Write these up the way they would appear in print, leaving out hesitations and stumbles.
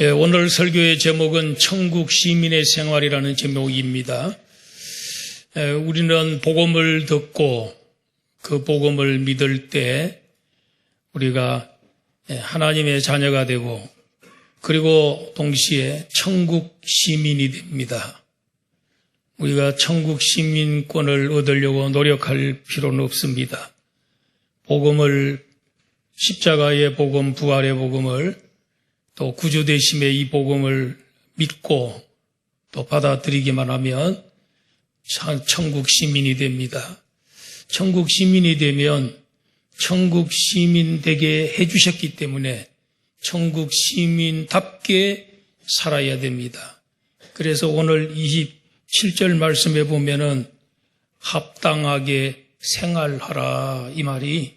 오늘 설교의 제목은 천국 시민의 생활이라는 제목입니다. 우리는 복음을 듣고 그 복음을 믿을 때 우리가 하나님의 자녀가 되고 그리고 동시에 천국 시민이 됩니다. 우리가 천국 시민권을 얻으려고 노력할 필요는 없습니다. 복음을, 십자가의 복음, 부활의 복음을, 또 구주되심의 이 복음을 믿고 또 받아들이기만 하면 천국 시민이 됩니다. 천국 시민이 되면 천국 시민 되게 해주셨기 때문에 천국 시민답게 살아야 됩니다. 그래서 오늘 27절 말씀에 보면은 합당하게 생활하라, 이 말이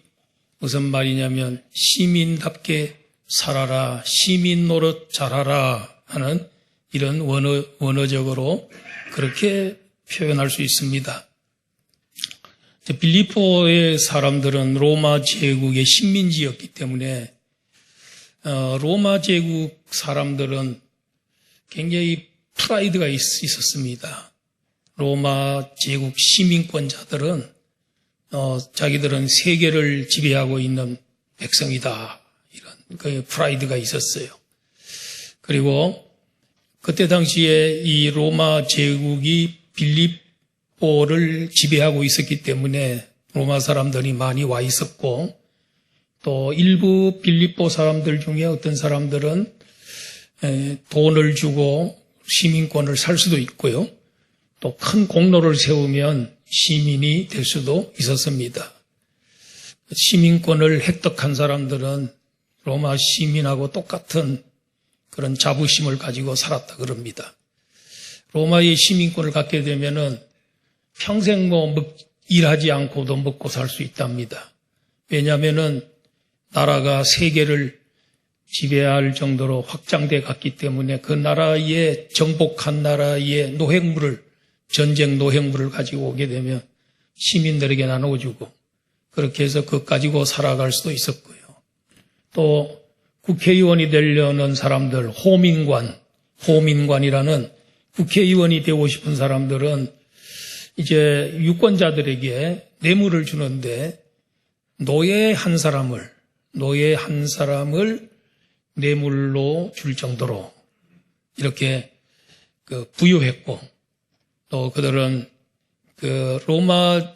무슨 말이냐면 시민답게 살아라, 시민 노릇 잘하라 하는 이런 원어적으로 그렇게 표현할 수 있습니다. 빌립보의 사람들은 로마 제국의 식민지였기 때문에 로마 제국 사람들은 굉장히 프라이드가 있었습니다. 로마 제국 시민권자들은 자기들은 세계를 지배하고 있는 백성이다, 이런 그 프라이드가 있었어요. 그리고 그때 당시에 이 로마 제국이 빌립보를 지배하고 있었기 때문에 로마 사람들이 많이 와 있었고, 또 일부 빌립보 사람들 중에 어떤 사람들은 돈을 주고 시민권을 살 수도 있고요. 또 큰 공로를 세우면 시민이 될 수도 있었습니다. 시민권을 획득한 사람들은 로마 시민하고 똑같은 그런 자부심을 가지고 살았다 그럽니다. 로마의 시민권을 갖게 되면은 평생 일하지 않고도 먹고 살 수 있답니다. 왜냐하면은 나라가 세계를 지배할 정도로 확장돼 갔기 때문에 그 나라의 정복한 나라의 노획물을, 전쟁 노획물을 가지고 오게 되면 시민들에게 나눠주고 그렇게 해서 그것 가지고 살아갈 수도 있었고요. 또 국회의원이 되려는 사람들, 호민관이라는 국회의원이 되고 싶은 사람들은 이제 유권자들에게 뇌물을 주는데 노예 한 사람을 뇌물로 줄 정도로 이렇게 부유했고, 또 그들은 로마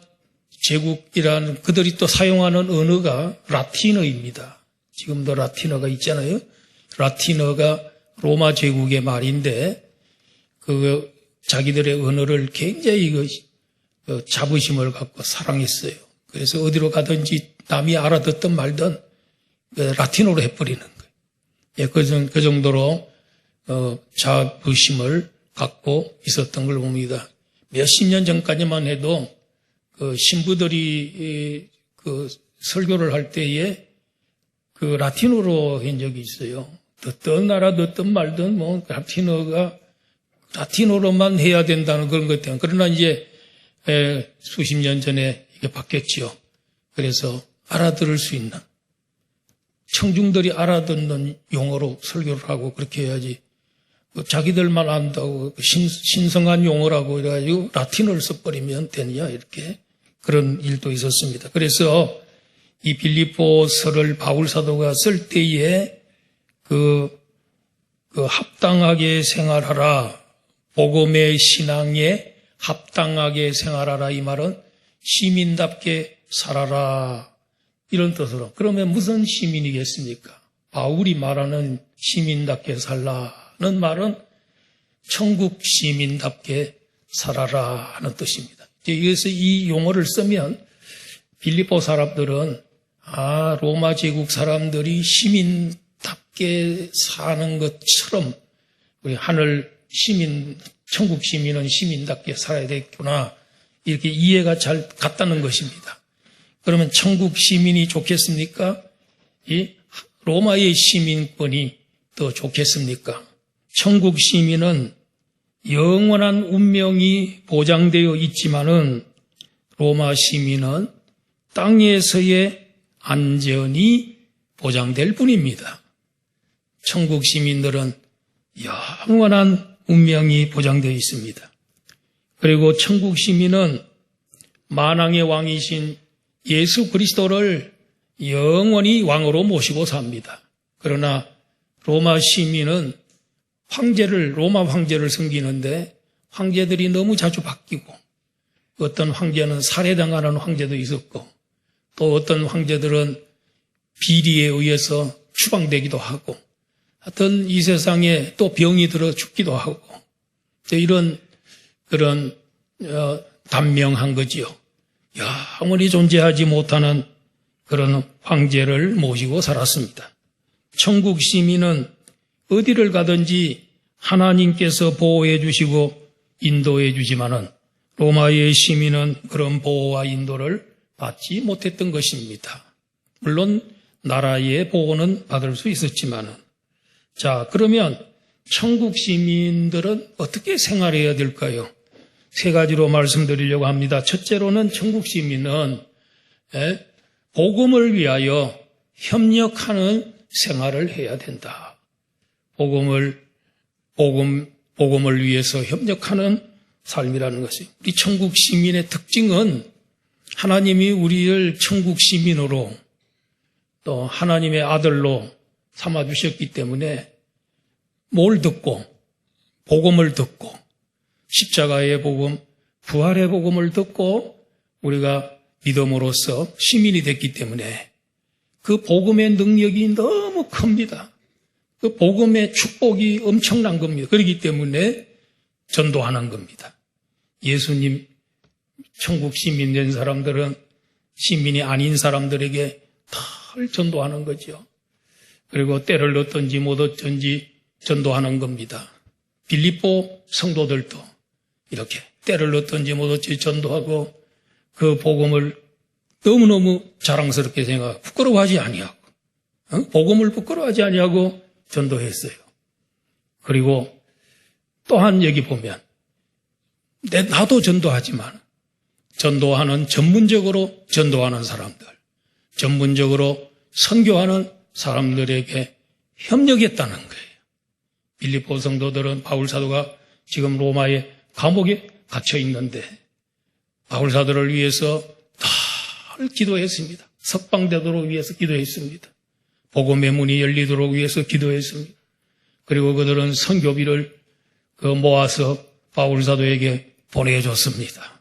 제국이라는 그들이 또 사용하는 언어가 라틴어입니다. 지금도 라틴어가 있잖아요. 라틴어가 로마 제국의 말인데 자기들의 언어를 굉장히 자부심을 갖고 사랑했어요. 그래서 어디로 가든지 남이 알아듣든 말든 라틴어로 해버리는 거예요. 그 정도로 자부심을 갖고 있었던 걸 봅니다. 몇십 년 전까지만 해도 신부들이 설교를 할 때에 라틴어로 한 적이 있어요. 듣든 알아듣든 말든 라틴어로만 해야 된다는 그런 것 때문에. 그러나 이제 수십 년 전에 이게 바뀌었지요. 그래서 알아들을 수 있는, 청중들이 알아듣는 용어로 설교를 하고 그렇게 해야지. 자기들만 안다고 신성한 용어라고 해가지고 라틴어를 써버리면 되느냐, 이렇게 그런 일도 있었습니다. 그래서 이 빌립보서를 바울 사도가 쓸 때에 합당하게 생활하라, 복음의 신앙에 합당하게 생활하라, 이 말은 시민답게 살아라, 이런 뜻으로. 그러면 무슨 시민이겠습니까? 바울이 말하는 시민답게 살라는 말은 천국 시민답게 살아라 하는 뜻입니다. 그래서 이 용어를 쓰면 빌립보 사람들은 로마 제국 사람들이 시민답게 사는 것처럼 우리 하늘 시민, 천국 시민은 시민답게 살아야 되겠구나, 이렇게 이해가 잘 갔다는 것입니다. 그러면 천국 시민이 좋겠습니까? 이 로마의 시민권이 더 좋겠습니까? 천국 시민은 영원한 운명이 보장되어 있지만은 로마 시민은 땅에서의 안전이 보장될 뿐입니다. 천국 시민들은 영원한 운명이 보장되어 있습니다. 그리고 천국 시민은 만왕의 왕이신 예수 그리스도를 영원히 왕으로 모시고 삽니다. 그러나 로마 시민은 로마 황제를 섬기는데 황제들이 너무 자주 바뀌고 어떤 황제는 살해당하는 황제도 있었고 또 어떤 황제들은 비리에 의해서 추방되기도 하고 하여튼 이 세상에 또 병이 들어 죽기도 하고 이런 그런 단명한 거지요. 영원히 존재하지 못하는 그런 황제를 모시고 살았습니다. 천국 시민은 어디를 가든지 하나님께서 보호해 주시고 인도해 주지만은 로마의 시민은 그런 보호와 인도를 받지 못했던 것입니다. 물론 나라의 보호는 받을 수 있었지만은 자, 그러면 천국 시민들은 어떻게 생활해야 될까요? 세 가지로 말씀드리려고 합니다. 첫째로는 천국 시민은 복음을 위하여 협력하는 생활을 해야 된다. 복음을 위해서 협력하는 삶이라는 것이 우리 천국 시민의 특징은 하나님이 우리를 천국 시민으로 또 하나님의 아들로 삼아주셨기 때문에 뭘 듣고 복음을 듣고 십자가의 복음, 부활의 복음을 듣고 우리가 믿음으로써 시민이 됐기 때문에 그 복음의 능력이 너무 큽니다. 그 복음의 축복이 엄청난 겁니다. 그렇기 때문에 전도하는 겁니다. 예수님 천국 시민 된 사람들은 시민이 아닌 사람들에게 덜 전도하는 거죠. 그리고 때를 얻든지 못 얻든지 전도하는 겁니다. 빌립보 성도들도 이렇게 때를 얻든지 못 얻든지 전도하고 그 복음을 너무너무 자랑스럽게 생각하고 부끄러워하지 아니하고 복음을 부끄러워하지 아니하고 전도했어요. 그리고 또한 여기 보면 나도 전도하지만 전도하는 전문적으로 전도하는 사람들, 전문적으로 선교하는 사람들에게 협력했다는 거예요. 빌립보 성도들은 바울 사도가 지금 로마의 감옥에 갇혀 있는데 바울 사도를 위해서 늘 기도했습니다. 석방되도록 위해서 기도했습니다. 복음의 문이 열리도록 위해서 기도했습니다. 그리고 그들은 선교비를 모아서 바울 사도에게 보내줬습니다.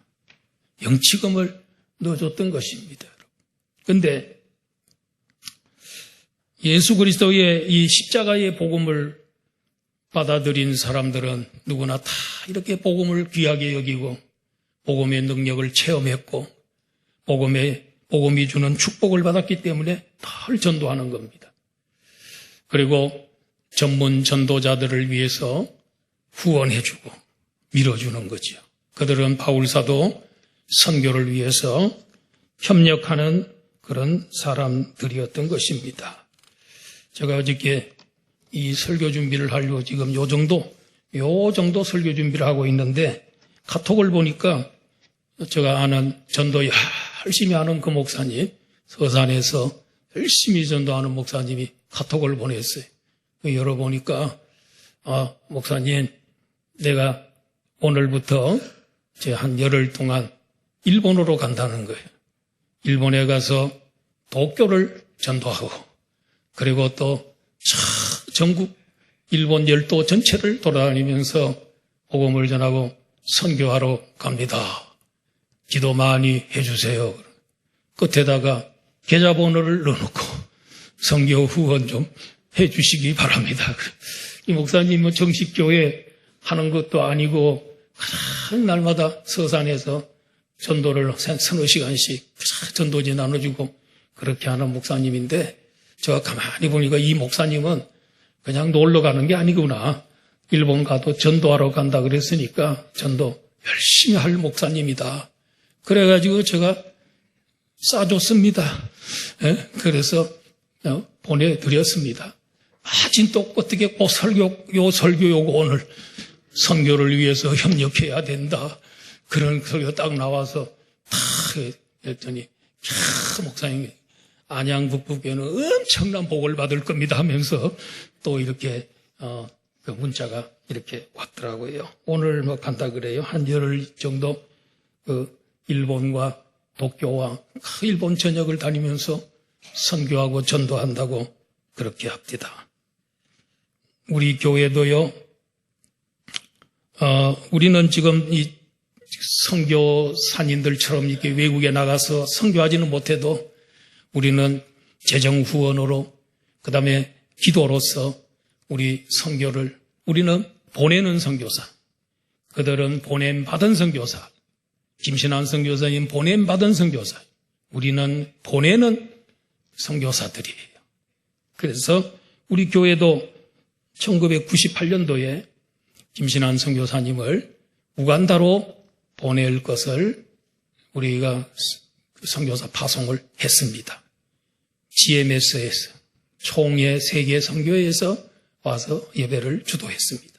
영치금을 넣어줬던 것입니다. 그런데 예수 그리스도의 이 십자가의 복음을 받아들인 사람들은 누구나 다 이렇게 복음을 귀하게 여기고 복음의 능력을 체험했고 복음이 주는 축복을 받았기 때문에 늘 전도하는 겁니다. 그리고 전문 전도자들을 위해서 후원해주고 밀어주는 거죠. 그들은 바울사도 선교를 위해서 협력하는 그런 사람들이었던 것입니다. 제가 어저께 이 설교 준비를 하려고 지금 요 정도 설교 준비를 하고 있는데 카톡을 보니까 제가 아는 전도 열심히 하는 그 목사님, 서산에서 열심히 전도하는 목사님이 카톡을 보냈어요. 열어보니까 목사님, 내가 오늘부터 한 열흘 동안 일본으로 간다는 거예요. 일본에 가서 도쿄를 전도하고 그리고 또 전국 일본 열도 전체를 돌아다니면서 복음을 전하고 선교하러 갑니다. 기도 많이 해주세요. 끝에다가 계좌번호를 넣어놓고 선교 후원 좀 해주시기 바랍니다. 이 목사님은 정식 교회 하는 것도 아니고 날마다 서산에서 전도를 서너 시간씩 전도지 나눠주고 그렇게 하는 목사님인데 제가 가만히 보니까 이 목사님은 그냥 놀러 가는 게 아니구나. 일본 가도 전도하러 간다 그랬으니까 전도 열심히 할 목사님이다. 그래가지고 제가 싸줬습니다. 그래서 보내드렸습니다. 진또 어떻게 꼭 설교 요거 오늘 선교를 위해서 협력해야 된다. 그런 설교 딱 나와서 다 했더니 목사님이 안양 북부교는 엄청난 복을 받을 겁니다 하면서 또 이렇게 그 문자가 이렇게 왔더라고요. 오늘 뭐 간다 그래요. 한 열흘 정도 일본과 도쿄와 일본 전역을 다니면서 선교하고 전도한다고 그렇게 합니다. 우리 교회도요. 우리는 지금 이 선교사님들처럼 이렇게 외국에 나가서 선교하지는 못해도 우리는 재정 후원으로 그다음에 기도로서 우리 선교를 우리는 보내는 선교사, 그들은 보냄받은 선교사, 김신환 선교사님 보냄받은 선교사, 우리는 보내는 선교사들이에요. 그래서 우리 교회도 1998년도에 김신환 선교사님을 우간다로 보낼 것을 우리가 선교사 파송을 했습니다. GMS에서 총회 세계 선교회에서 와서 예배를 주도했습니다.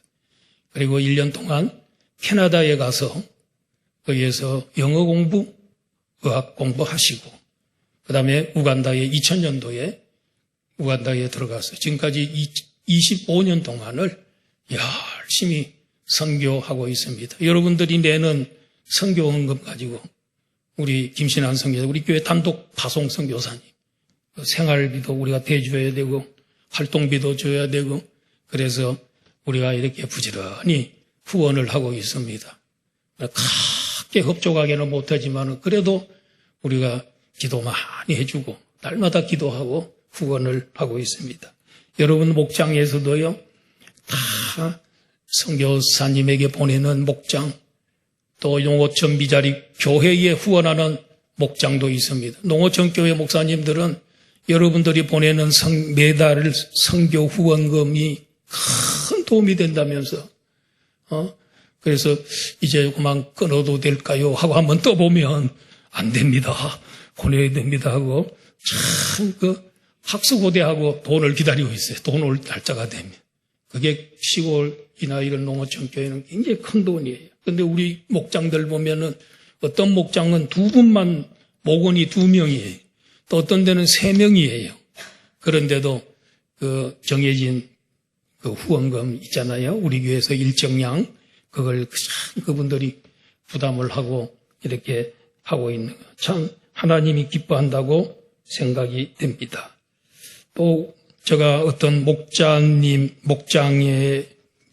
그리고 1년 동안 캐나다에 가서 거기에서 영어 공부, 의학 공부하시고 그 다음에 우간다에 2000년도에 우간다에 들어가서 지금까지 25년 동안을 열심히 선교하고 있습니다. 여러분들이 내는 선교 헌금 가지고 우리 김신환 선교사, 우리 교회 단독 파송 선교사님 생활비도 우리가 대줘야 되고 활동비도 줘야 되고 그래서 우리가 이렇게 부지런히 후원을 하고 있습니다. 크게 흡족하게는 못하지만 그래도 우리가 기도 많이 해주고 날마다 기도하고 후원을 하고 있습니다. 여러분 목장에서도요. 다 선교사님에게 보내는 목장 또 농어촌 미자리 교회에 후원하는 목장도 있습니다. 농어촌 교회 목사님들은 여러분들이 보내는 매달 선교 후원금이 큰 도움이 된다면서 그래서 이제 그만 끊어도 될까요? 하고 한번 떠보면 안 됩니다. 보내야 됩니다 하고 참 학수고대하고 돈을 기다리고 있어요. 돈 올 날짜가 되면. 그게 시골이나 이런 농어촌 교회는 굉장히 큰 돈이에요. 그런데 우리 목장들 보면은 어떤 목장은 두 분만 목원이 2명이에요. 또 어떤 데는 3명이에요. 그런데도 정해진 후원금 있잖아요. 우리 교회에서 일정량 그걸 그분들이 부담을 하고 이렇게 하고 있는 거. 참 하나님이 기뻐한다고 생각이 됩니다. 또 제가 어떤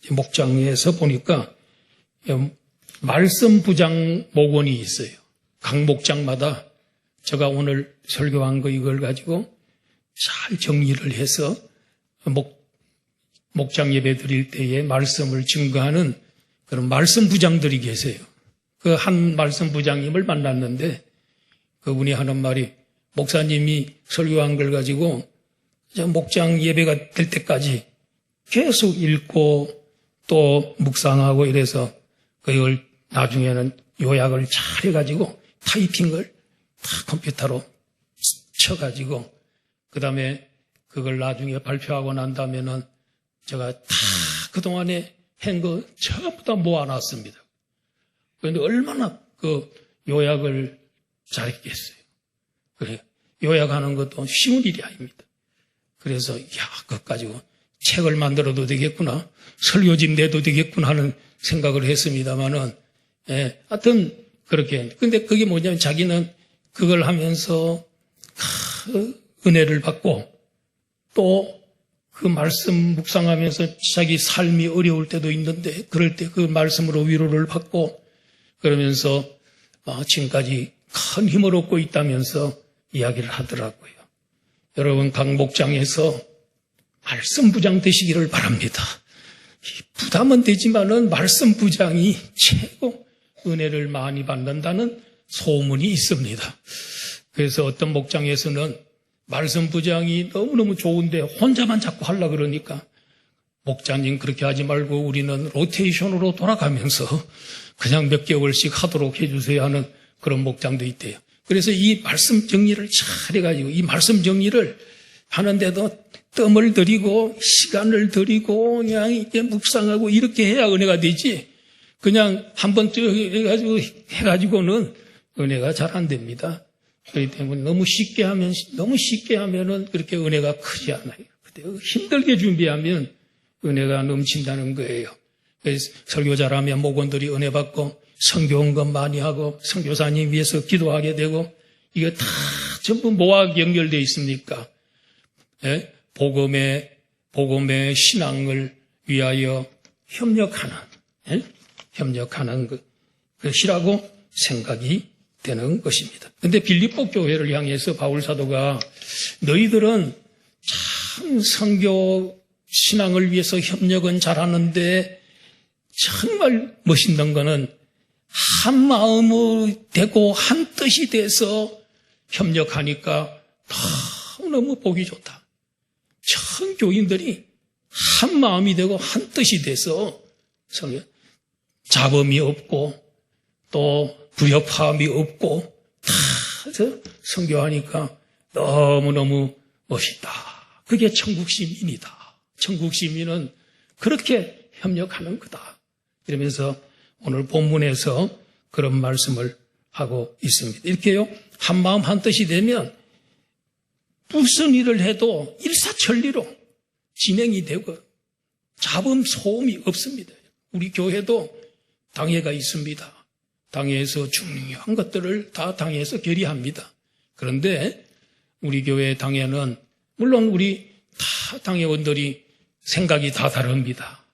목장에서 보니까 말씀 부장 목원이 있어요. 각 목장마다 제가 오늘 설교한 거 이걸 가지고 잘 정리를 해서 목장 예배 드릴 때에 말씀을 증거하는 그런 말씀 부장들이 계세요. 그 한 말씀 부장님을 만났는데 그분이 하는 말이 목사님이 설교한 걸 가지고 목장 예배가 될 때까지 계속 읽고 또 묵상하고 이래서 그걸 나중에는 요약을 잘 해가지고 타이핑을 다 컴퓨터로 쳐가지고 그 다음에 그걸 나중에 발표하고 난 다음에는 제가 다 그동안에 한 거 전부 다 모아놨습니다. 그런데 얼마나 그 요약을 잘했겠어요. 그래 요약하는 것도 쉬운 일이 아닙니다. 그래서 그것 가지고 책을 만들어도 되겠구나, 설교집 내도 되겠구나 하는 생각을 했습니다만은, 하여튼 그렇게. 근데 그게 뭐냐면 자기는 그걸 하면서 은혜를 받고 또 그 말씀 묵상하면서 자기 삶이 어려울 때도 있는데 그럴 때 그 말씀으로 위로를 받고 그러면서 지금까지 큰 힘을 얻고 있다면서 이야기를 하더라고요. 여러분 각 목장에서 말씀 부장 되시기를 바랍니다. 부담은 되지만은 말씀 부장이 최고 은혜를 많이 받는다는 소문이 있습니다. 그래서 어떤 목장에서는 말씀 부장이 너무너무 좋은데 혼자만 자꾸 하려고 그러니까 목장님 그렇게 하지 말고 우리는 로테이션으로 돌아가면서 그냥 몇 개월씩 하도록 해주세요 하는 그런 목장도 있대요. 그래서 이 말씀 정리를 잘 해가지고 이 말씀 정리를 하는데도 뜸을 들이고 시간을 들이고 그냥 이렇게 묵상하고 이렇게 해야 은혜가 되지 그냥 한번 해가지고는 은혜가 잘 안 됩니다. 그렇기 때문에 너무 쉽게 하면은 그렇게 은혜가 크지 않아요. 힘들게 준비하면 은혜가 넘친다는 거예요. 설교자라면 목원들이 은혜 받고 선교원금 많이 하고 선교사님 위해서 기도하게 되고 이게 다 전부 뭐와 연결되어 있습니까? 예? 복음의 신앙을 위하여 협력하는 협력하는 것이라고 생각이 되는 것입니다. 그런데 빌립보 교회를 향해서 바울 사도가 너희들은 참 선교 신앙을 위해서 협력은 잘하는데 정말 멋있는 거는 한 마음이 되고 한 뜻이 돼서 협력하니까 너무 보기 좋다. 전 교인들이 한 마음이 되고 한 뜻이 돼서 잡음이 없고 또 불협화음이 없고 다 선교하니까 너무너무 멋있다. 그게 천국 시민이다. 천국 시민은 그렇게 협력하는 거다. 이러면서 오늘 본문에서 그런 말씀을 하고 있습니다. 이렇게요, 한 마음 한 뜻이 되면 무슨 일을 해도 일사천리로 진행이 되고 잡음 소음이 없습니다. 우리 교회도 당회가 있습니다. 당회에서 중요한 것들을 다 당회에서 결의합니다. 그런데 우리 교회 당회는 물론 우리 다 당회원들이 생각이 다 다릅니다.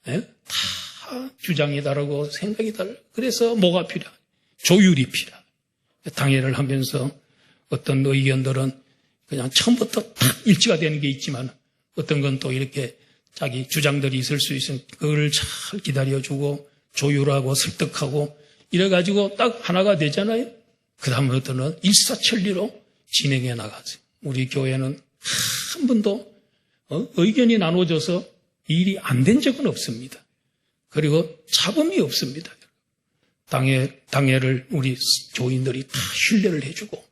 예? 다 주장이 다르고 생각이 다르고 그래서 뭐가 필요해? 조율이 필요해. 당회를 하면서 어떤 의견들은 그냥 처음부터 딱 일치가 되는 게 있지만 어떤 건 또 이렇게 자기 주장들이 있을 수 있으니 그걸 잘 기다려주고 조율하고 설득하고 이래가지고 딱 하나가 되잖아요. 그 다음부터는 일사천리로 진행해 나가세요. 우리 교회는 한 번도 의견이 나눠져서 일이 안 된 적은 없습니다. 그리고 잡음이 없습니다. 당회를 우리 교인들이 다 신뢰를 해주고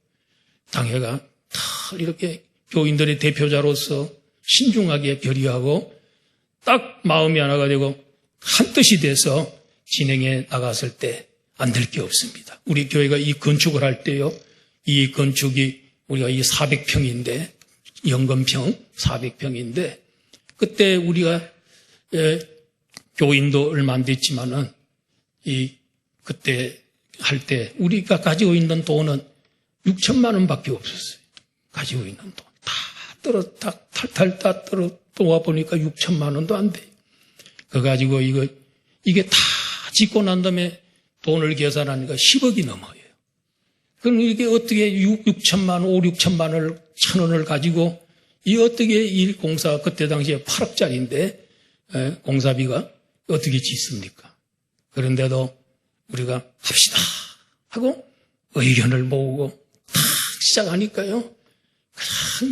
당회가 다 이렇게 교인들의 대표자로서 신중하게 결의하고 딱 마음이 하나가 되고 한 뜻이 돼서 진행해 나갔을 때 안 될 게 없습니다. 우리 교회가 이 건축을 할 때요, 이 건축이 우리가 이 400평인데 연건평 400평인데 그때 우리가 교인도 얼마 안 됐지만은 그때 할 때 우리가 가지고 있는 돈은 6천만 원밖에 없었어요. 가지고 있는 돈 다 탈탈 다 떨어 놓아 보니까 6천만 원도 안 돼요. 그거 가지고 이게 다 짓고 난 다음에 돈을 계산하니까 10억이 넘어요. 그럼 이게 어떻게 6천만 원, 5, 6천만 원을 1,000원을 가지고 이 어떻게 이 공사 그때 당시에 8억짜리인데 공사비가 어떻게 짓습니까? 그런데도 우리가 합시다 하고 의견을 모으고 탁 시작하니까요.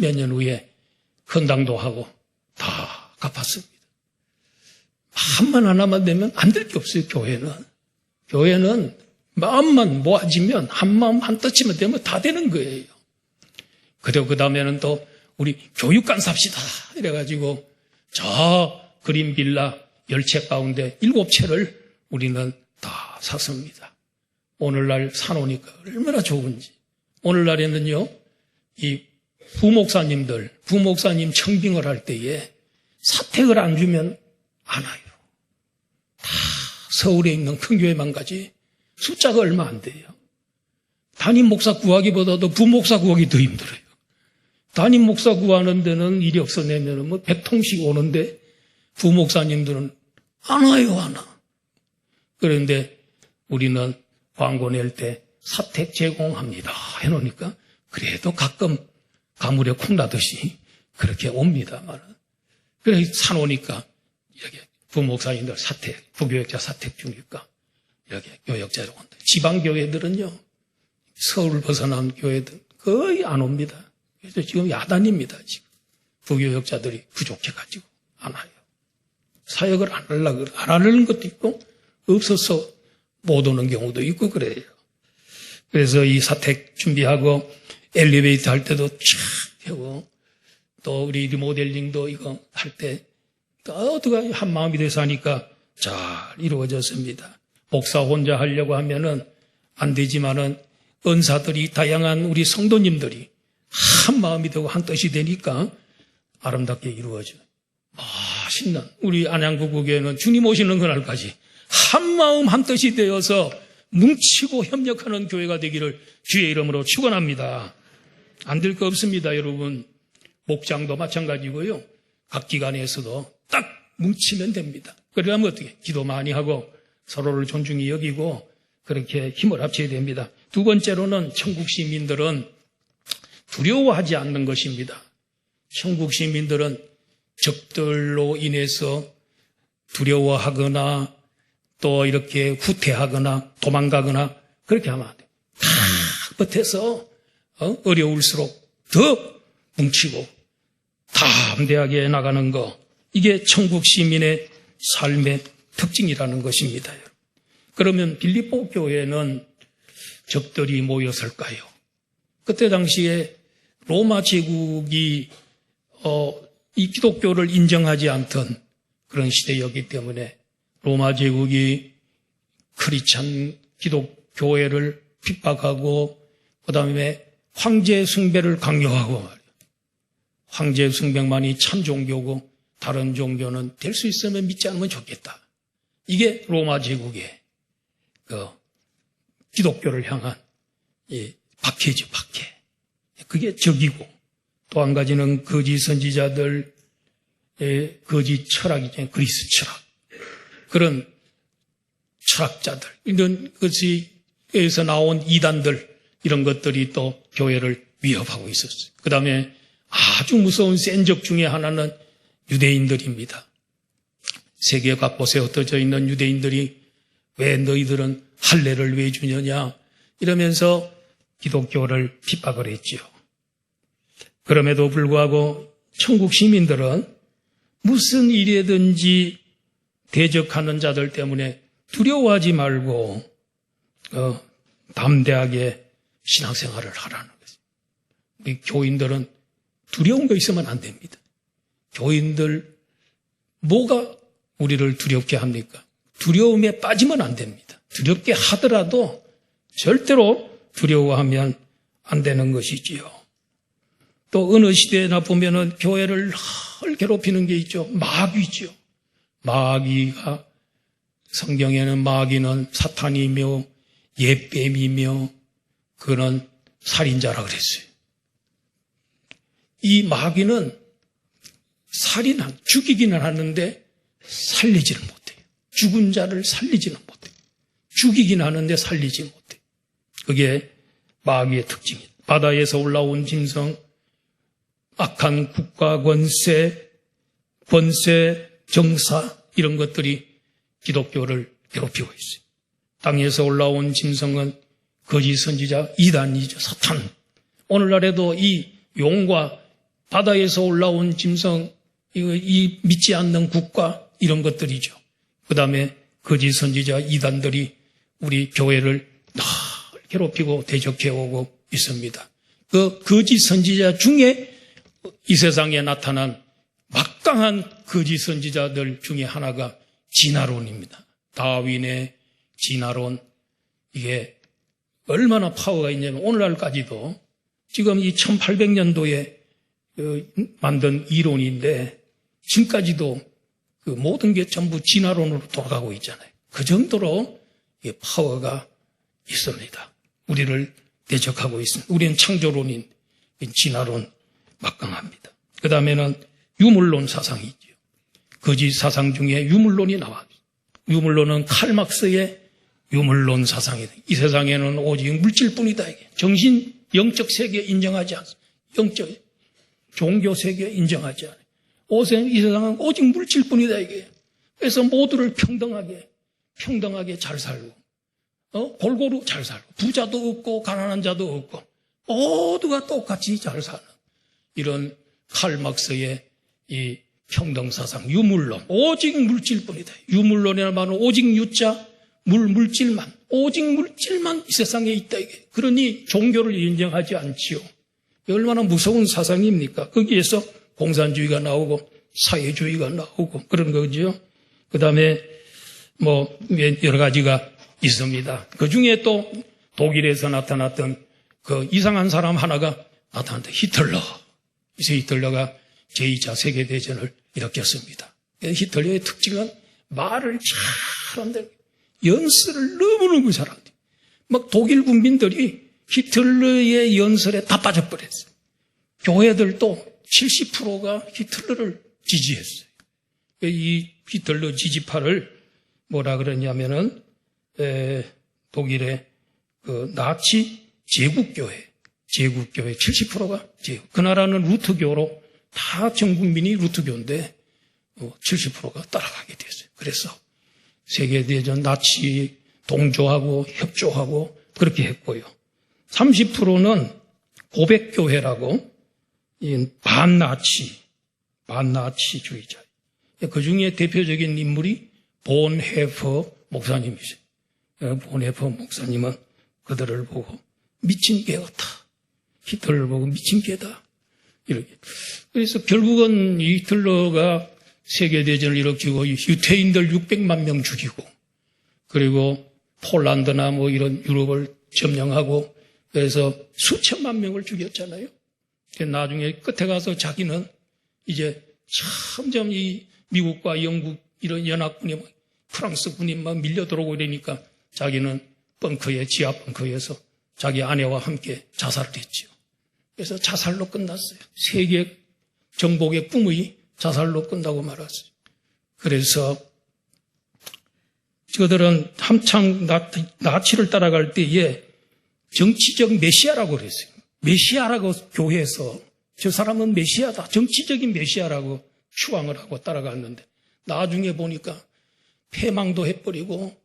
몇 년 후에 헌당도 하고 다 갚았습니다. 마음만 하나만 되면 안 될 게 없어요. 교회는 마음만 모아지면 한 마음 한 뜻이면 되면 다 되는 거예요. 그리고 그 다음에는 또 우리 교육관 삽시다 이래가지고 저 그림 빌라 10채 가운데 7채를 우리는 다 샀습니다. 오늘날 사놓으니까 얼마나 좋은지. 오늘날에는요, 이 부목사님 청빙을 할 때에 사택을 안 주면 안 와요. 다 서울에 있는 큰 교회만 가지 숫자가 얼마 안 돼요. 담임 목사 구하기보다도 부목사 구하기 더 힘들어요. 담임 목사 구하는 데는 이력서 내면 100통씩 오는데 부목사님들은 안 와요, 안 와. 그런데 우리는 광고 낼 때 사택 제공합니다 해놓으니까 그래도 가끔 가물에 콩 나듯이 그렇게 옵니다만. 그래서 사놓으니까 이렇게 부목사님들 사택, 부교역자 사택 주니까 이렇게 교역자로 온다. 지방교회들은요, 서울을 벗어난 교회들 거의 안 옵니다. 그래서 지금 야단입니다, 지금. 부교역자들이 부족해가지고 안 와요. 사역을 안 하려는 것도 있고, 없어서 못 오는 경우도 있고 그래요. 그래서 이 사택 준비하고 엘리베이터 할 때도 촥 하고 또 우리 리모델링도 이거 할 때 어떻게 한 마음이 돼서 하니까 잘 이루어졌습니다. 목사 혼자 하려고 하면은 안 되지만은 은사들이 다양한 우리 성도님들이 한 마음이 되고 한 뜻이 되니까 아름답게 이루어져요. 맛있는 우리 안양구국에는 주님 오시는 그날까지 한마음 한뜻이 되어서 뭉치고 협력하는 교회가 되기를 주의 이름으로 축원합니다. 안 될 거 없습니다, 여러분. 목장도 마찬가지고요. 각 기관에서도 딱 뭉치면 됩니다. 그러려면 어떻게? 기도 많이 하고 서로를 존중히 여기고 그렇게 힘을 합쳐야 됩니다. 두 번째로는 천국 시민들은 두려워하지 않는 것입니다. 천국 시민들은 적들로 인해서 두려워하거나 또 이렇게 후퇴하거나 도망가거나 그렇게 하면 안 돼요. 다 버텨서 어려울수록 더 뭉치고 담대하게 나가는 거, 이게 천국 시민의 삶의 특징이라는 것입니다. 그러면 빌립보 교회는 적들이 모였을까요? 그때 당시에 로마 제국이 이 기독교를 인정하지 않던 그런 시대였기 때문에 로마 제국이 크리스찬 기독교회를 핍박하고 그다음에 황제 숭배를 강요하고 말이에요. 황제 숭배만이 참 종교고 다른 종교는 될 수 있으면 믿지 않으면 좋겠다. 이게 로마 제국의 기독교를 향한 박해죠, 박해. 그게 적이고 또 한 가지는 거짓 선지자들의 거짓 철학이죠. 그리스 철학. 그런 철학자들, 이런 것에서 나온 이단들, 이런 것들이 또 교회를 위협하고 있었어요. 그 다음에 아주 무서운 센 적 중에 하나는 유대인들입니다. 세계 곳곳에 흩어져 있는 유대인들이 왜 너희들은 할례를 왜 주느냐 이러면서 기독교를 핍박을 했지요. 그럼에도 불구하고 천국 시민들은 무슨 일이든지 대적하는 자들 때문에 두려워하지 말고 담대하게 신앙생활을 하라는 거죠. 우리 교인들은 두려운 거 있으면 안 됩니다. 교인들 뭐가 우리를 두렵게 합니까? 두려움에 빠지면 안 됩니다. 두렵게 하더라도 절대로 두려워하면 안 되는 것이지요. 또 어느 시대나 보면은 교회를 늘 괴롭히는 게 있죠. 마귀죠. 마귀가, 성경에는 마귀는 사탄이며 옛뱀이며 그는 살인자라 그랬어요. 이 마귀는 죽이기는 하는데 살리지는 못해요. 죽은 자를 살리지는 못해요. 죽이긴 하는데 살리지 못해요. 그게 마귀의 특징이에요. 바다에서 올라온 짐승, 악한 국가 권세, 정사 이런 것들이 기독교를 괴롭히고 있어요. 땅에서 올라온 짐승은 거짓 선지자, 이단이죠. 사탄. 오늘날에도 이 용과 바다에서 올라온 짐승, 이 믿지 않는 국가 이런 것들이죠. 그 다음에 거짓 선지자, 이단들이 우리 교회를 늘 괴롭히고 대적해오고 있습니다. 그 거짓 선지자 중에 이 세상에 나타난 막강한 거짓 선지자들 중에 하나가 진화론입니다. 다윈의 진화론, 이게 얼마나 파워가 있냐면 오늘날까지도 지금 이 1800년도에 만든 이론인데 지금까지도 그 모든 게 전부 진화론으로 돌아가고 있잖아요. 그 정도로 파워가 있습니다. 우리를 대적하고 있습니다. 우리는 창조론인 진화론 막강합니다. 그 다음에는 유물론 사상이 있죠. 거짓 사상 중에 유물론이 나와요. 유물론은 칼막스의 유물론 사상이다. 이 세상에는 오직 물질뿐이다. 이게. 정신, 영적 세계 인정하지 않습니다. 영적, 종교 세계 인정하지 않아요. 이 세상은 오직 물질뿐이다. 이게. 그래서 모두를 평등하게 잘 살고, 골고루 잘 살고, 부자도 없고, 가난한 자도 없고, 모두가 똑같이 잘 사는 이런 칼막스의 이 평등사상, 유물론, 오직 물질뿐이다. 유물론이라 말은 오직 유자, 물질만, 오직 물질만 이 세상에 있다. 이게. 그러니 종교를 인정하지 않지요. 얼마나 무서운 사상입니까? 거기에서 공산주의가 나오고 사회주의가 나오고 그런 거죠. 그 다음에 여러 가지가 있습니다. 그 중에 또 독일에서 나타났던 그 이상한 사람 하나가 나타났다. 히틀러. 그래서 히틀러가 제2차 세계대전을 일으켰습니다. 히틀러의 특징은 말을 잘한다. 연설을 너무너무 잘한다. 막 독일 국민들이 히틀러의 연설에 다 빠져버렸어요. 교회들도 70%가 히틀러를 지지했어요. 이 히틀러 지지파를 뭐라 그러냐면은 독일의 그 나치 제국교회 70%가 제국. 그 나라는 루트교로 다 전 국민이 루트교인데 70%가 따라가게 됐어요. 그래서 세계대전 나치 동조하고 협조하고 그렇게 했고요. 30%는 고백교회라고 반나치주의자. 그 중에 대표적인 인물이 본헤퍼 목사님이세요. 본헤퍼 목사님은 그들을 보고 미친 개 같아. 히틀러를 보고 미친 개다. 이렇게. 그래서 결국은 히틀러가 세계대전을 일으키고 유태인들 600만 명 죽이고 그리고 폴란드나 뭐 이런 유럽을 점령하고 그래서 수천만 명을 죽였잖아요. 나중에 끝에 가서 자기는 이제 점점 이 미국과 영국 이런 연합군이 프랑스군이 막 밀려 들어오고 이러니까 자기는 지하 벙커에서 자기 아내와 함께 자살을 했죠. 그래서 자살로 끝났어요. 세계 정복의 꿈의 자살로 끝나고 말았어요. 그래서 저들은 한창 나치를 따라갈 때에 정치적 메시아라고 그랬어요. 메시아라고 교회에서 저 사람은 메시아다. 정치적인 메시아라고 추앙을 하고 따라갔는데 나중에 보니까 패망도 해버리고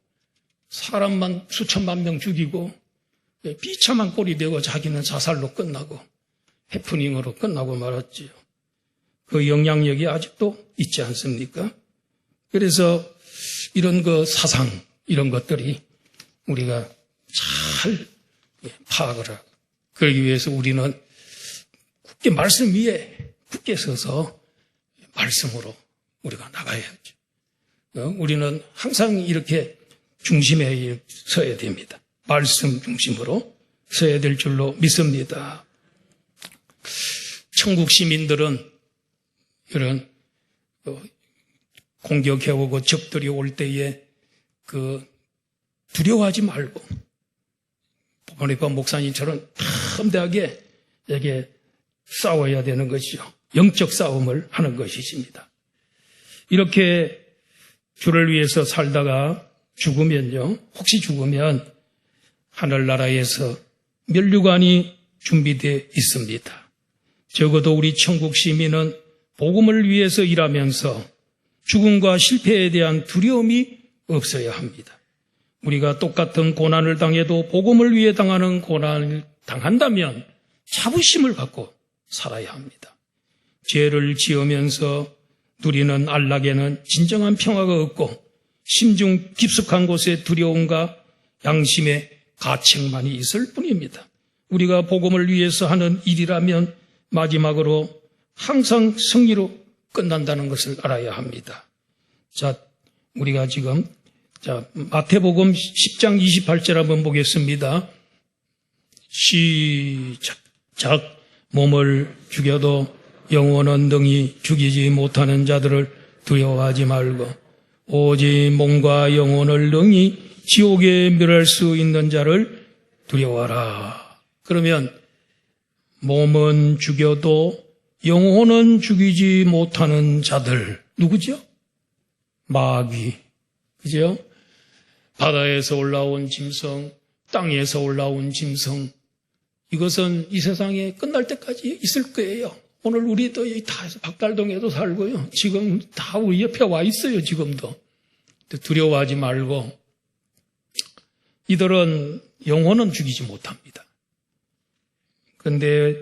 사람만 수천만 명 죽이고 비참한 꼴이 되고 자기는 자살로 끝나고 해프닝으로 끝나고 말았지요. 그 영향력이 아직도 있지 않습니까? 그래서 이런 그 사상 이런 것들이 우리가 잘 파악을 하고 그러기 위해서 우리는 굳게 말씀 위에 굳게 서서 말씀으로 우리가 나가야죠. 우리는 항상 이렇게 중심에 서야 됩니다. 말씀 중심으로 서야 될 줄로 믿습니다. 천국 시민들은 이런 공격해오고 적들이 올 때에 두려워하지 말고 보니까 목사님처럼 담대하게 이렇게 싸워야 되는 것이죠. 영적 싸움을 하는 것이십니다. 이렇게 주를 위해서 살다가 죽으면요. 혹시 죽으면 하늘나라에서 면류관이 준비되어 있습니다. 적어도 우리 천국 시민은 복음을 위해서 일하면서 죽음과 실패에 대한 두려움이 없어야 합니다. 우리가 똑같은 고난을 당해도 복음을 위해 당하는 고난을 당한다면 자부심을 갖고 살아야 합니다. 죄를 지으면서 누리는 안락에는 진정한 평화가 없고 심중 깊숙한 곳에 두려움과 양심의 가책만이 있을 뿐입니다. 우리가 복음을 위해서 하는 일이라면 마지막으로 항상 승리로 끝난다는 것을 알아야 합니다. 자, 우리가 지금 마태복음 10장 28절 한번 보겠습니다. 시작. 몸을 죽여도 영혼은 능히 죽이지 못하는 자들을 두려워하지 말고 오직 몸과 영혼을 능히 지옥에 멸할 수 있는 자를 두려워하라. 그러면 몸은 죽여도 영혼은 죽이지 못하는 자들 누구죠? 마귀. 그죠? 바다에서 올라온 짐승, 땅에서 올라온 짐승, 이것은 이 세상에 끝날 때까지 있을 거예요. 오늘 우리도 다 박달동에도 살고요. 지금 다 우리 옆에 와 있어요, 지금도. 두려워하지 말고, 이들은 영혼은 죽이지 못합니다. 그런데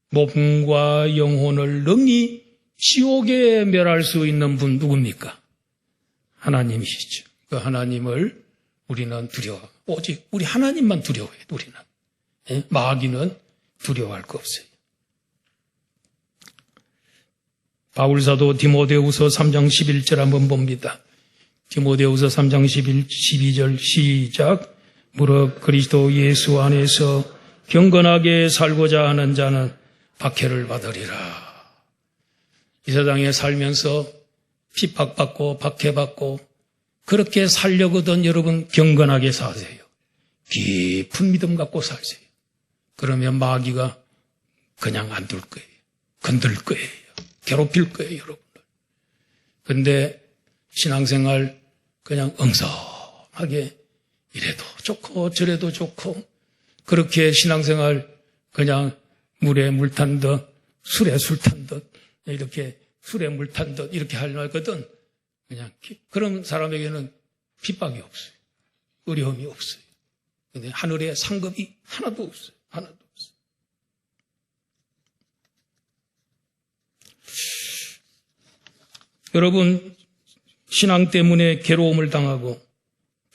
몸과 영혼을 능히 지옥에 멸할 수 있는 분 누굽니까? 하나님이시죠. 그 하나님을 우리는 오직 우리 하나님만 두려워해요, 우리는. 예? 마귀는 두려워할 거 없어요. 바울사도 디모데후서 3장 11절 한번 봅니다. 디모데후서 3장 12절 시작. 무릇 그리스도 예수 안에서 경건하게 살고자 하는 자는 박해를 받으리라. 이 세상에 살면서 핍박받고 박해받고 그렇게 살려거든 여러분 경건하게 사세요. 깊은 믿음 갖고 사세요. 그러면 마귀가 그냥 안 둘 거예요. 건들 거예요. 괴롭힐 거예요, 여러분. 근데 신앙생활 그냥 엉성하게 이래도 좋고 저래도 좋고 그렇게 신앙생활 그냥 물에 물 탄 듯 술에 술 탄 듯 이렇게 술에 물 탄 듯 이렇게 하려거든 그냥 그런 사람에게는 핍박이 없어요. 어려움이 없어요. 근데 하늘에 상급이 하나도 없어요. 하나도 없어요. 여러분 신앙 때문에 괴로움을 당하고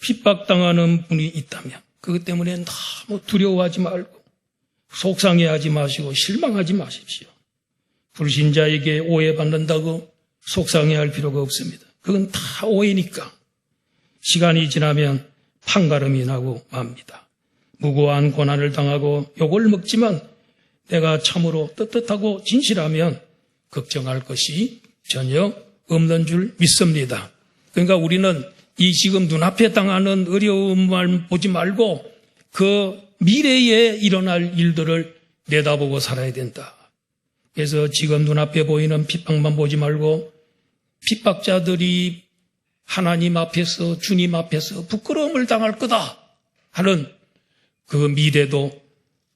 핍박당하는 분이 있다면 그것 때문에 너무 두려워하지 말고 속상해하지 마시고 실망하지 마십시오. 불신자에게 오해받는다고 속상해할 필요가 없습니다. 그건 다 오해니까 시간이 지나면 판가름이 나고 맙니다. 무고한 고난을 당하고 욕을 먹지만 내가 참으로 떳떳하고 진실하면 걱정할 것이 전혀 없는 줄 믿습니다. 그러니까 우리는 이 지금 눈앞에 당하는 어려움만 보지 말고 그 미래에 일어날 일들을 내다보고 살아야 된다. 그래서 지금 눈앞에 보이는 핍박만 보지 말고 핍박자들이 하나님 앞에서 주님 앞에서 부끄러움을 당할 거다 하는 그 미래도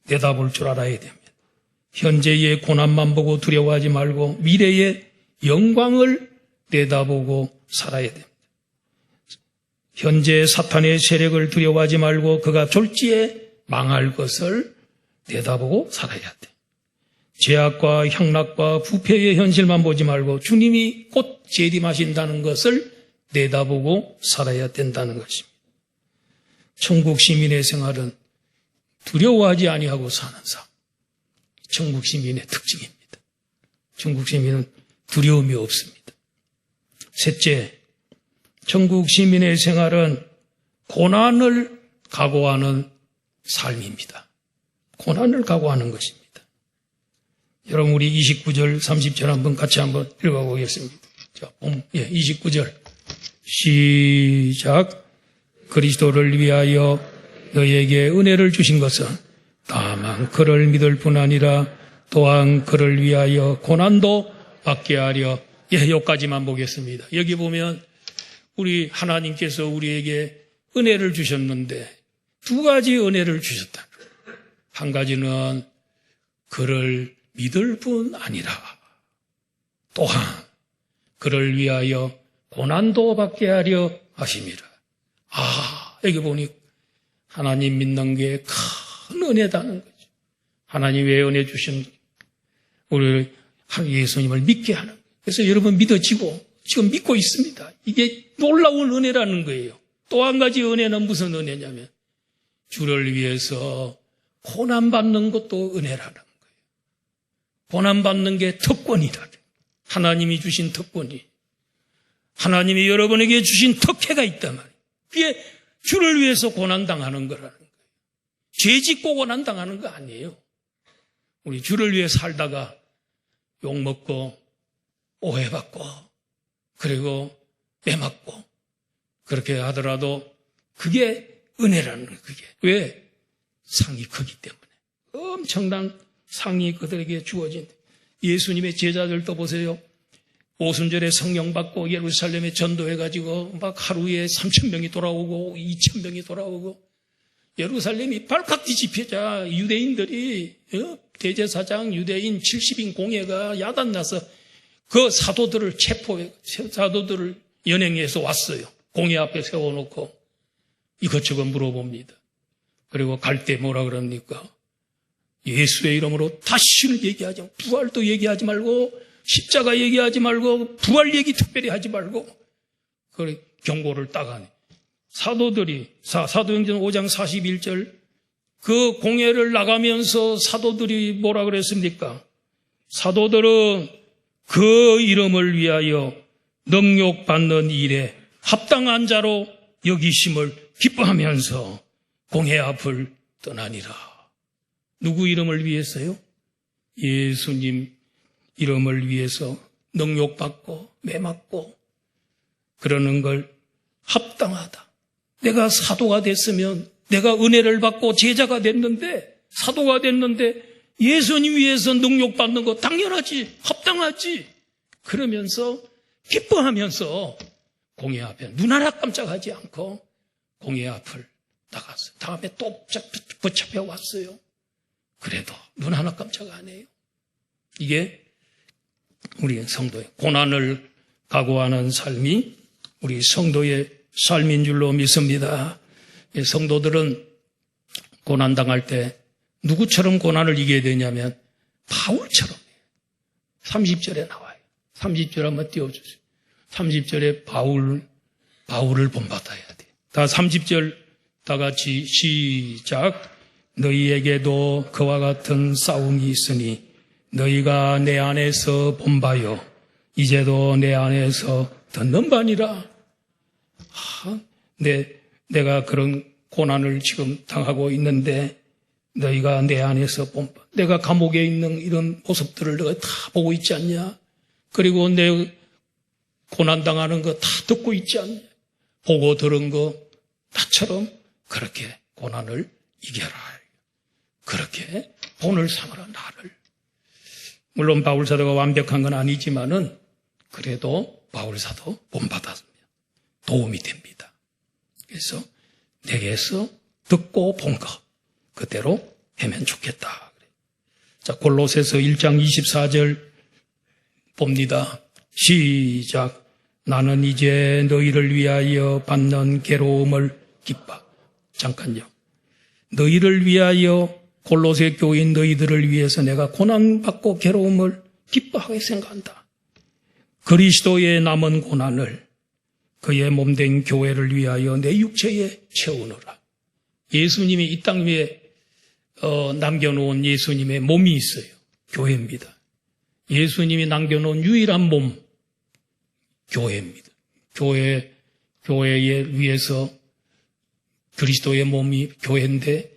내다볼 줄 알아야 됩니다. 현재의 고난만 보고 두려워하지 말고 미래의 영광을 내다보고 살아야 됩니다. 현재 사탄의 세력을 두려워하지 말고 그가 졸지에 망할 것을 내다보고 살아야 돼. 죄악과 향락과 부패의 현실만 보지 말고 주님이 곧 재림하신다는 것을 내다보고 살아야 된다는 것입니다. 천국 시민의 생활은 두려워하지 아니하고 사는 삶. 천국 시민의 특징입니다. 천국 시민은 두려움이 없습니다. 셋째, 천국 시민의 생활은 고난을 각오하는 삶입니다. 고난을 각오하는 것입니다. 여러분 우리 29절 30절 한번 같이 한번 읽어보겠습니다. 자, 29절 시작. 그리스도를 위하여 너에게 은혜를 주신 것은 다만 그를 믿을 뿐 아니라 또한 그를 위하여 고난도 받게 하려. 여기까지만 보겠습니다. 여기 보면 우리 하나님께서 우리에게 은혜를 주셨는데 두 가지 은혜를 주셨다. 한 가지는 그를 믿을 뿐 아니라 또한 그를 위하여 고난도 받게 하려 하심이라. 여기 보니 하나님 믿는 게 큰 은혜다는 거죠. 하나님의 은혜 주신 우리 예수님을 믿게 하는 거예요. 그래서 여러분 믿어지고 지금 믿고 있습니다. 이게 놀라운 은혜라는 거예요. 또 한 가지 은혜는 무슨 은혜냐면 주를 위해서 고난받는 것도 은혜라는 거예요. 고난받는 게 특권이라는 하나님이 주신 특권이 하나님이 여러분에게 주신 특혜가 있단 말이에요. 그게 주를 위해서 고난당하는 거라는 거예요. 죄 짓고 고난당하는 거 아니에요. 우리 주를 위해 살다가 욕먹고 오해받고 그리고 매맞고 그렇게 하더라도 그게 은혜라는 거예요. 그게. 왜? 상이 크기 때문에. 엄청난 상이 그들에게 주어진 예수님의 제자들도 보세요. 오순절에 성령 받고 예루살렘에 전도해가지고 막 하루에 3,000명이 돌아오고 2,000명이 돌아오고 예루살렘이 발칵 뒤집혀자 유대인들이 대제사장 유대인 70인 공회가 야단나서 그 사도들을 체포해 사도들을 연행해서 왔어요. 공회 앞에 세워놓고 이것저것 물어봅니다. 그리고 갈 때 뭐라 그럽니까? 예수의 이름으로 다시는 얘기하지 말고 부활도 얘기하지 말고 십자가 얘기하지 말고 부활 얘기 특별히 하지 말고 그 경고를 딱 하네. 사도들이 사도행전 5장 41절 그 공회를 나가면서 사도들이 뭐라 그랬습니까? 사도들은 그 이름을 위하여 능욕받는 일에 합당한 자로 여기심을 기뻐하면서 공회 앞을 떠나니라. 누구 이름을 위해서요? 예수님 이름을 위해서 능욕받고 매맞고 그러는 걸 합당하다. 내가 사도가 됐으면 내가 은혜를 받고 제자가 됐는데 사도가 됐는데 예수님 위해서 능욕받는 거 당연하지, 합당하지. 그러면서 기뻐하면서 공회 앞에 눈 하나 깜짝하지 않고 공회 앞을 나갔어요. 다음에 또 붙잡혀 왔어요. 그래도 눈 하나 깜짝 안 해요. 이게 우리 성도의 고난을 각오하는 삶이 우리 성도의 삶인 줄로 믿습니다. 성도들은 고난당할 때 누구처럼 고난을 이겨야 되냐면 바울처럼 30절에 나와요. 30절 한번 띄워주세요. 30절에 바울을 본받아야 돼. 다 30절 다 같이 시작. 너희에게도 그와 같은 싸움이 있으니 너희가 내 안에서 본바요 이제도 내 안에서 듣는 바니라. 내가 그런 고난을 지금 당하고 있는데 너희가 내 안에서 본바. 내가 감옥에 있는 이런 모습들을 내가 다 보고 있지 않냐? 그리고 내 고난당하는 거 다 듣고 있지 않냐? 보고 들은 거 나처럼 그렇게 고난을 이겨라. 그렇게 본을 삼으라 나를. 물론 바울사도가 완벽한 건 아니지만은 그래도 바울사도 본받았습니다. 도움이 됩니다. 그래서 내게서 듣고 본 거 그대로 하면 좋겠다. 자, 골로새서 1장 24절 봅니다. 시작. 나는 이제 너희를 위하여 받는 괴로움을 기뻐. 잠깐요. 너희를 위하여 골로새 교인 너희들을 위해서 내가 고난받고 괴로움을 기뻐하게 생각한다. 그리스도의 남은 고난을 그의 몸된 교회를 위하여 내 육체에 채우노라. 예수님이 이 땅 위에 남겨놓은 예수님의 몸이 있어요. 교회입니다. 예수님이 남겨놓은 유일한 몸, 교회입니다. 교회에 위해서 그리스도의 몸이 교회인데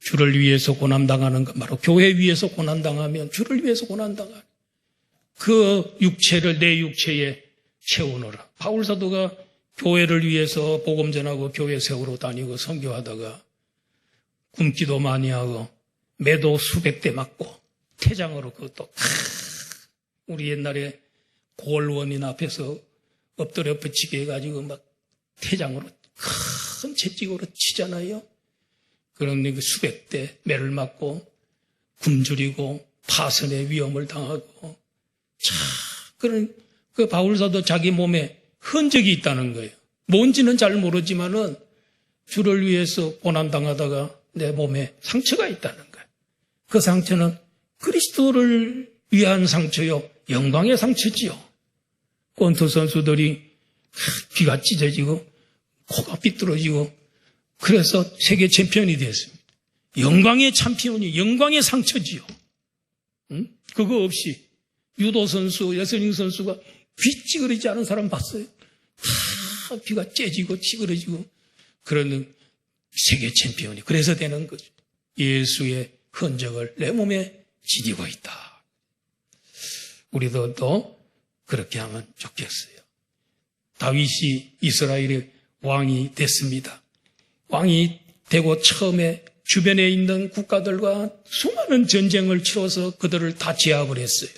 주를 위해서 고난당하는 것, 바로 교회 위해서 고난당하면 주를 위해서 고난당하는 그 육체를 내 육체에 채우노라. 바울사도가 교회를 위해서 복음 전하고 교회 세우러 다니고 선교하다가 굶기도 많이 하고 매도 수백 대 맞고 퇴장으로 그것도 우리 옛날에 고을원인 앞에서 엎드려 붙이게 해가지고 막 퇴장으로 큰 채찍으로 치잖아요. 그런데 그 수백 대 매를 맞고 굶주리고 파선의 위험을 당하고 그런 그 바울사도 자기 몸에 흔적이 있다는 거예요. 뭔지는 잘 모르지만은 주를 위해서 고난당하다가 내 몸에 상처가 있다는 거예요. 그 상처는 그리스도를 위한 상처요. 영광의 상처지요. 권투 선수들이 귀가 찢어지고 코가 삐뚤어지고 그래서 세계 챔피언이 됐습니다. 영광의 챔피언이 영광의 상처지요. 그거 없이 유도 선수, 레슬링 선수가 귀 찌그러지지 않은 사람 봤어요? 다 귀가 째지고 찌그러지고 그러는 세계 챔피언이 그래서 되는 거죠. 예수의 흔적을 내 몸에 지니고 있다. 우리도 또 그렇게 하면 좋겠어요. 다윗이 이스라엘의 왕이 됐습니다. 왕이 되고 처음에 주변에 있는 국가들과 수많은 전쟁을 치러서 그들을 다 제압을 했어요.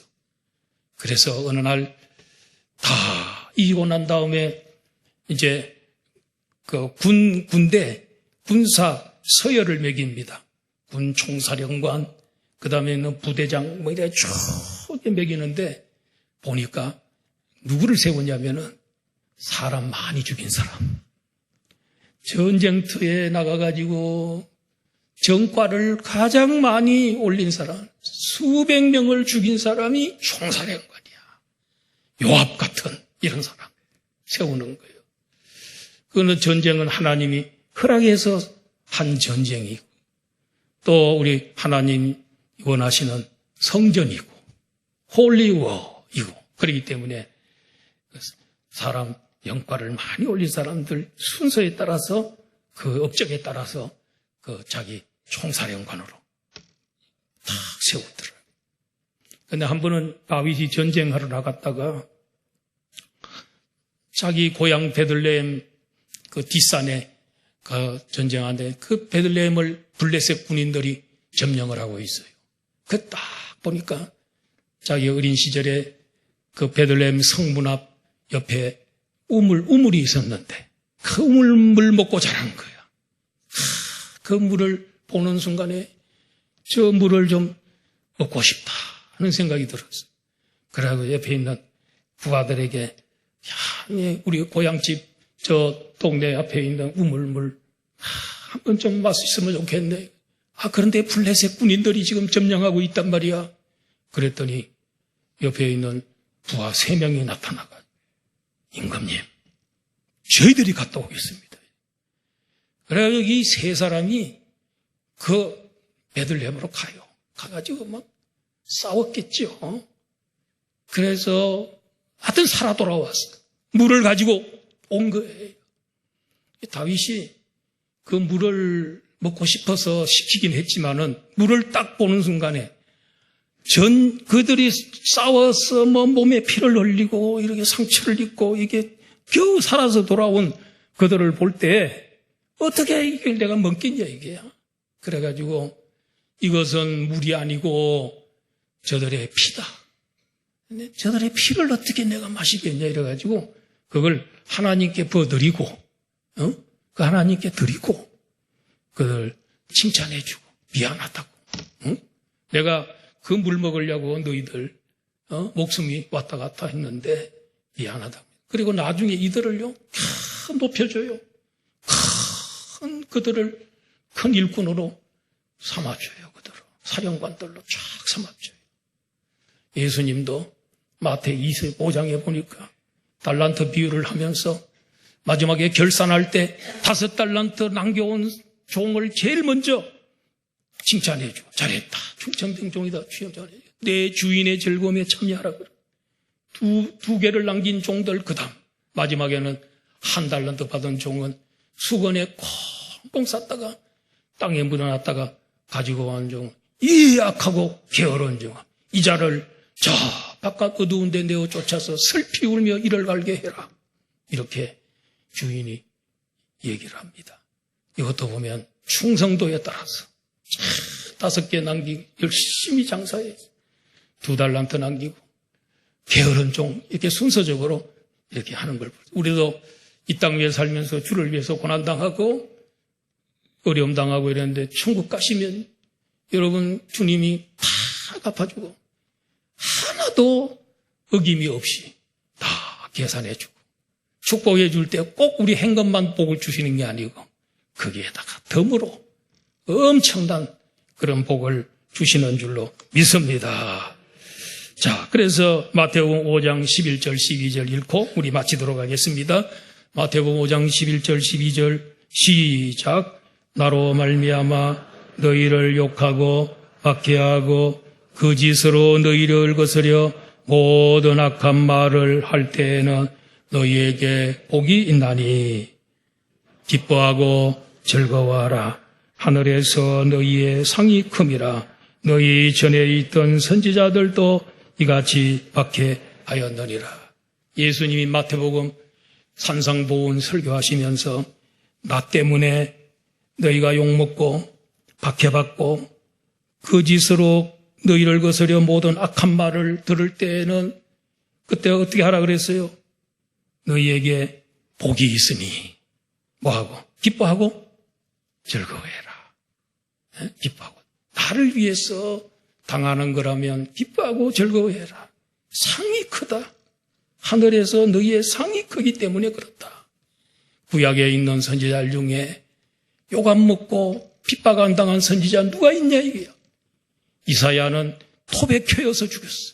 그래서 어느 날 다 이기고 난 다음에 이제 그 군대 군사 서열을 매깁니다. 군 총사령관, 그 다음에는 부대장, 뭐 이렇게 쭉 매기는데 보니까 누구를 세우냐면은 사람 많이 죽인 사람. 전쟁터에 나가가지고 정과를 가장 많이 올린 사람, 수백 명을 죽인 사람이 총사령관이야. 요압 같은 이런 사람 세우는 거예요. 그거는 전쟁은 하나님이 허락해서 한 전쟁이고 또 우리 하나님 원하시는 성전이고 홀리워이고 그렇기 때문에 사람 영과를 많이 올린 사람들 순서에 따라서 그 업적에 따라서 그 자기 총사령관으로 탁 세우더라고요. 그런데 한 번은 다윗이 전쟁하러 나갔다가 자기 고향 베들레헴 그 뒷산에 전쟁하는데 그 베들레헴을 블레셋 군인들이 점령을 하고 있어요. 그 딱 보니까 자기 어린 시절에 그 베들레헴 성문 앞 옆에 우물이 있었는데 그 우물 먹고 자란 거야. 그 물을 보는 순간에 저 물을 좀 먹고 싶다 하는 생각이 들었어요. 그러고 옆에 있는 부하들에게 야, 우리 고향집 저 동네 앞에 있는 우물물 한 번 좀 마셨으면 좋겠네. 그런데 블레셋 군인들이 지금 점령하고 있단 말이야. 그랬더니 옆에 있는 부하 3명이 나타나가 임금님, 저희들이 갔다 오겠습니다. 그래서 이 3사람이 그 베들레헴으로 가요. 가가지고 막 싸웠겠죠. 그래서 하여튼 살아 돌아왔어. 물을 가지고 온 거예요. 다윗이 그 물을 먹고 싶어서 시키긴 했지만은 물을 딱 보는 순간에 그들이 싸워서 몸에 피를 흘리고 이렇게 상처를 입고 이게 겨우 살아서 돌아온 그들을 볼 때 어떻게 이걸 내가 먹겠냐 이게야. 그래가지고 이것은 물이 아니고 저들의 피다. 근데 저들의 피를 어떻게 내가 마시겠냐 이래가지고 그걸 하나님께 부어드리고 그 하나님께 드리고 그들 칭찬해주고 미안하다고. 내가 그 물 먹으려고 너희들 목숨이 왔다 갔다 했는데 미안하다고. 그리고 나중에 이들을요 큰 높여줘요. 큰 그들을 큰 일꾼으로 삼아줘요. 그들을 사령관들로 쫙 삼아줘요. 예수님도 마태 25장에 보니까 달란트 비유를 하면서 마지막에 결산할 때 5달란트 남겨온 종을 제일 먼저 칭찬해줘. 잘했다. 충성된 종이다. 내 주인의 즐거움에 참여하라 그래. 두 개를 남긴 종들 그다음 마지막에는 1달란트 받은 종은 수건에 꽁꽁 쌌다가 땅에 묻어놨다가 가지고 온 종, 이 악하고 게으른 종, 이 자를 저 바깥 어두운 데 내어 쫓아서 슬피 울며 이를 갈게 해라. 이렇게 주인이 얘기를 합니다. 이것도 보면 충성도에 따라서 5개 남기고 열심히 장사해 2달란트 남기고 게으른 종 이렇게 순서적으로 이렇게 하는 걸 우리도 이 땅 위에 살면서 주를 위해서 고난당하고 어려움 당하고 이랬는데 천국 가시면 여러분 주님이 다 갚아주고 하나도 어김이 없이 다 계산해주고 축복해 줄 때 꼭 우리 한 것만 복을 주시는 게 아니고 거기에다가 덤으로 엄청난 그런 복을 주시는 줄로 믿습니다. 자, 그래서 마태복음 5장 11절 12절 읽고 우리 마치도록 하겠습니다. 마태복음 5장 11절 12절 시작. 나로 말미암아 너희를 욕하고 박해하고 거짓으로 너희를 거스려 모든 악한 말을 할 때에는 너희에게 복이 있나니 기뻐하고 즐거워하라. 하늘에서 너희의 상이 큼이라. 너희 전에 있던 선지자들도 이같이 박해하였느니라. 예수님이 마태복음 산상보훈 설교하시면서 나 때문에 너희가 욕먹고 박해받고 거짓으로 너희를 거스려 모든 악한 말을 들을 때에는 그때 어떻게 하라 그랬어요? 너희에게 복이 있으니 뭐하고? 기뻐하고 즐거워해라. 기뻐하고 나를 위해서 당하는 거라면 기뻐하고 즐거워해라. 상이 크다. 하늘에서 너희의 상이 크기 때문에 그렇다. 구약에 있는 선지자 중에 욕 안 먹고 핍박 안 당한 선지자 누가 있냐 이게요. 이사야는 톱에 켜여서 죽였어.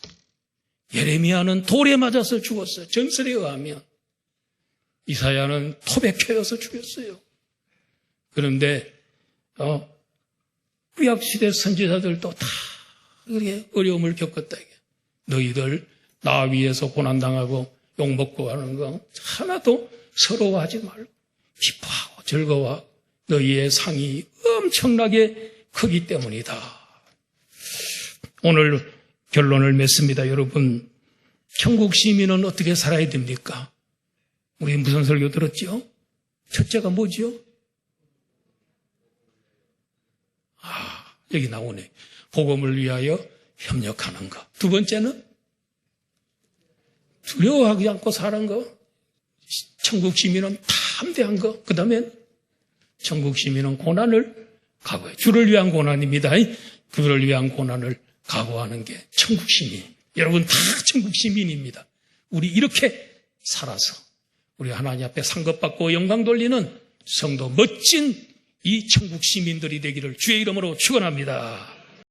예레미야는 돌에 맞아서 죽었어요. 전설에 의하면 이사야는 톱에 켜여서 죽였어요. 그런데 구약시대 선지자들도 다 그렇게 어려움을 겪었다. 너희들 나 위에서 고난당하고 욕먹고 하는 거 하나도 서러워하지 말고 기뻐하고 즐거워하고 너희의 상이 엄청나게 크기 때문이다. 오늘 결론을 맺습니다. 여러분, 천국 시민은 어떻게 살아야 됩니까? 우리 무슨 설교 들었죠? 첫째가 뭐죠? 여기 나오네. 복음을 위하여 협력하는 것. 두 번째는 두려워하지 않고 사는 것. 천국 시민은 담대한 것. 그 다음에 천국 시민은 고난을 각오해. 주를 위한 고난입니다. 그를 위한 고난을 각오하는 게 천국 시민. 여러분 다 천국 시민입니다. 우리 이렇게 살아서 우리 하나님 앞에 상급받고 영광 돌리는 성도 멋진 이 천국 시민들이 되기를 주의 이름으로 축원합니다.